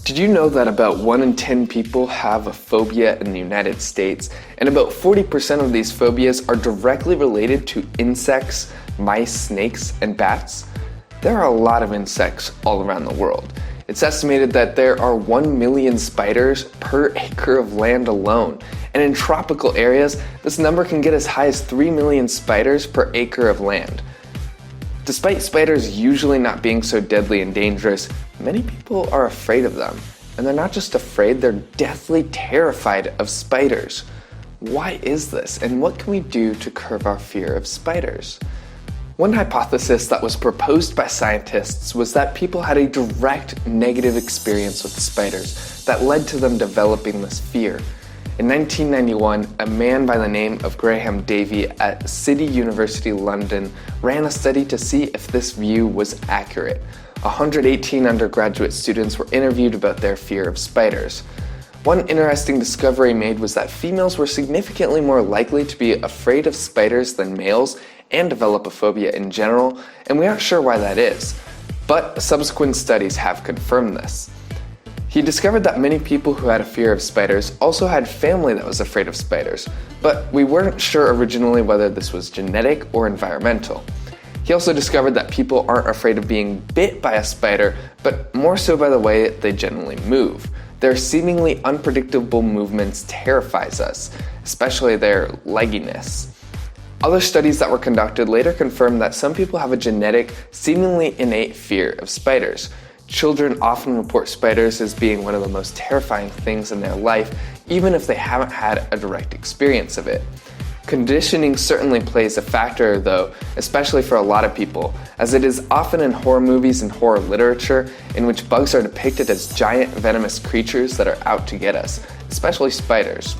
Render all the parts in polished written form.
Did you know that about 1 in 10 people have a phobia in the United States, and about 40% of these phobias are directly related to insects, mice, snakes, and bats? There are a lot of insects all around the world. It's estimated that there are 1 million spiders per acre of land alone, and in tropical areas, this number can get as high as 3 million spiders per acre of land. Despite spiders usually not being so deadly and dangerous, many people are afraid of them. And they're not just afraid, they're deathly terrified of spiders. Why is this, and what can we do to curb our fear of spiders? One hypothesis that was proposed by scientists was that people had a direct negative experience with spiders that led to them developing this fear. In 1991, a man by the name of Graham Davy at City University London ran a study to see if this view was accurate. 118 undergraduate students were interviewed about their fear of spiders. One interesting discovery made was that females were significantly more likely to be afraid of spiders than males and develop a phobia in general, and we aren't sure why that is. But subsequent studies have confirmed this. He discovered that many people who had a fear of spiders also had family that was afraid of spiders, but we weren't sure originally whether this was genetic or environmental. He also discovered that people aren't afraid of being bit by a spider, but more so by the way they generally move. Their seemingly unpredictable movements terrifies us, especially their legginess. Other studies that were conducted later confirmed that some people have a genetic, seemingly innate fear of spiders. Children often report spiders as being one of the most terrifying things in their life, even if they haven't had a direct experience of it. Conditioning certainly plays a factor though, especially for a lot of people, as it is often in horror movies and horror literature in which bugs are depicted as giant venomous creatures that are out to get us, especially spiders.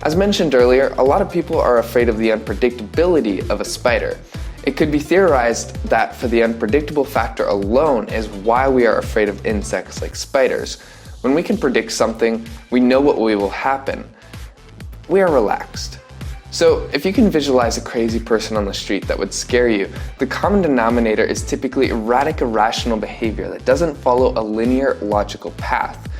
As mentioned earlier, a lot of people are afraid of the unpredictability of a spider. It could be theorized that for the unpredictable factor alone is why we are afraid of insects like spiders. When we can predict something, we know what will happen. We are relaxed. So if you can visualize a crazy person on the street that would scare you, the common denominator is typically erratic, irrational behavior that doesn't follow a linear, logical path.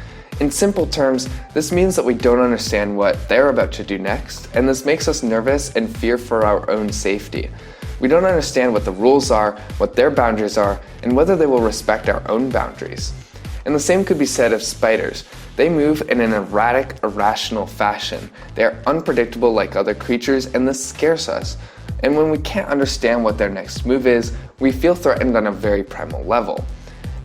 In simple terms, this means that we don't understand what they're about to do next, and this makes us nervous and fear for our own safety. We don't understand what the rules are, what their boundaries are, and whether they will respect our own boundaries. And the same could be said of spiders. They move in an erratic, irrational fashion. They are unpredictable like other creatures, and this scares us. And when we can't understand what their next move is, we feel threatened on a very primal level.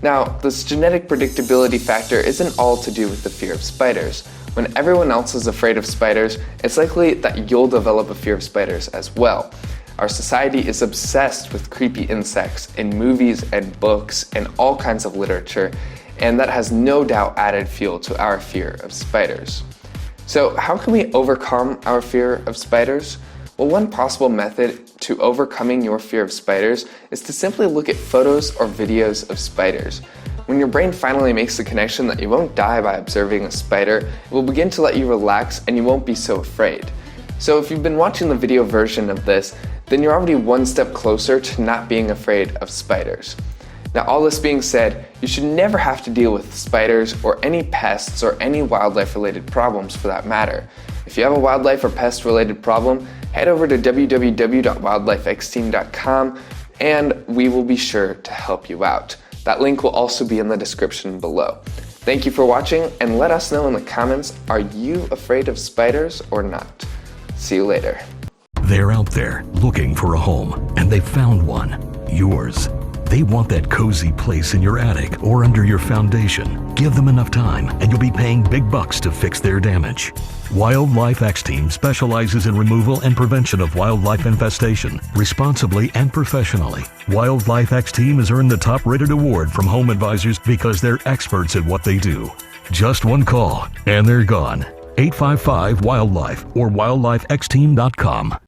Now, this genetic predictability factor isn't all to do with the fear of spiders. When everyone else is afraid of spiders, it's likely that you'll develop a fear of spiders as well. Our society is obsessed with creepy insects in movies and books and all kinds of literature, and that has no doubt added fuel to our fear of spiders. So how can we overcome our fear of spiders? Well, one possible method to overcoming your fear of spiders is to simply look at photos or videos of spiders. When your brain finally makes the connection that you won't die by observing a spider, it will begin to let you relax and you won't be so afraid. So if you've been watching the video version of this, then you're already one step closer to not being afraid of spiders. Now, all this being said, you should never have to deal with spiders or any pests or any wildlife related problems for that matter. If you have a wildlife or pest related problem, head over to www.wildlifexteam.com and we will be sure to help you out. That link will also be in the description below. Thank you for watching, and let us know in the comments, are you afraid of spiders or not? See you later. They're out there looking for a home, and they've found one. Yours. They want that cozy place in your attic or under your foundation. Give them enough time, and you'll be paying big bucks to fix their damage. Wildlife X Team specializes in removal and prevention of wildlife infestation, responsibly and professionally. Wildlife X Team has earned the top-rated award from Home Advisors because they're experts at what they do. Just one call, and they're gone. 855-WILDLIFE or wildlifexteam.com.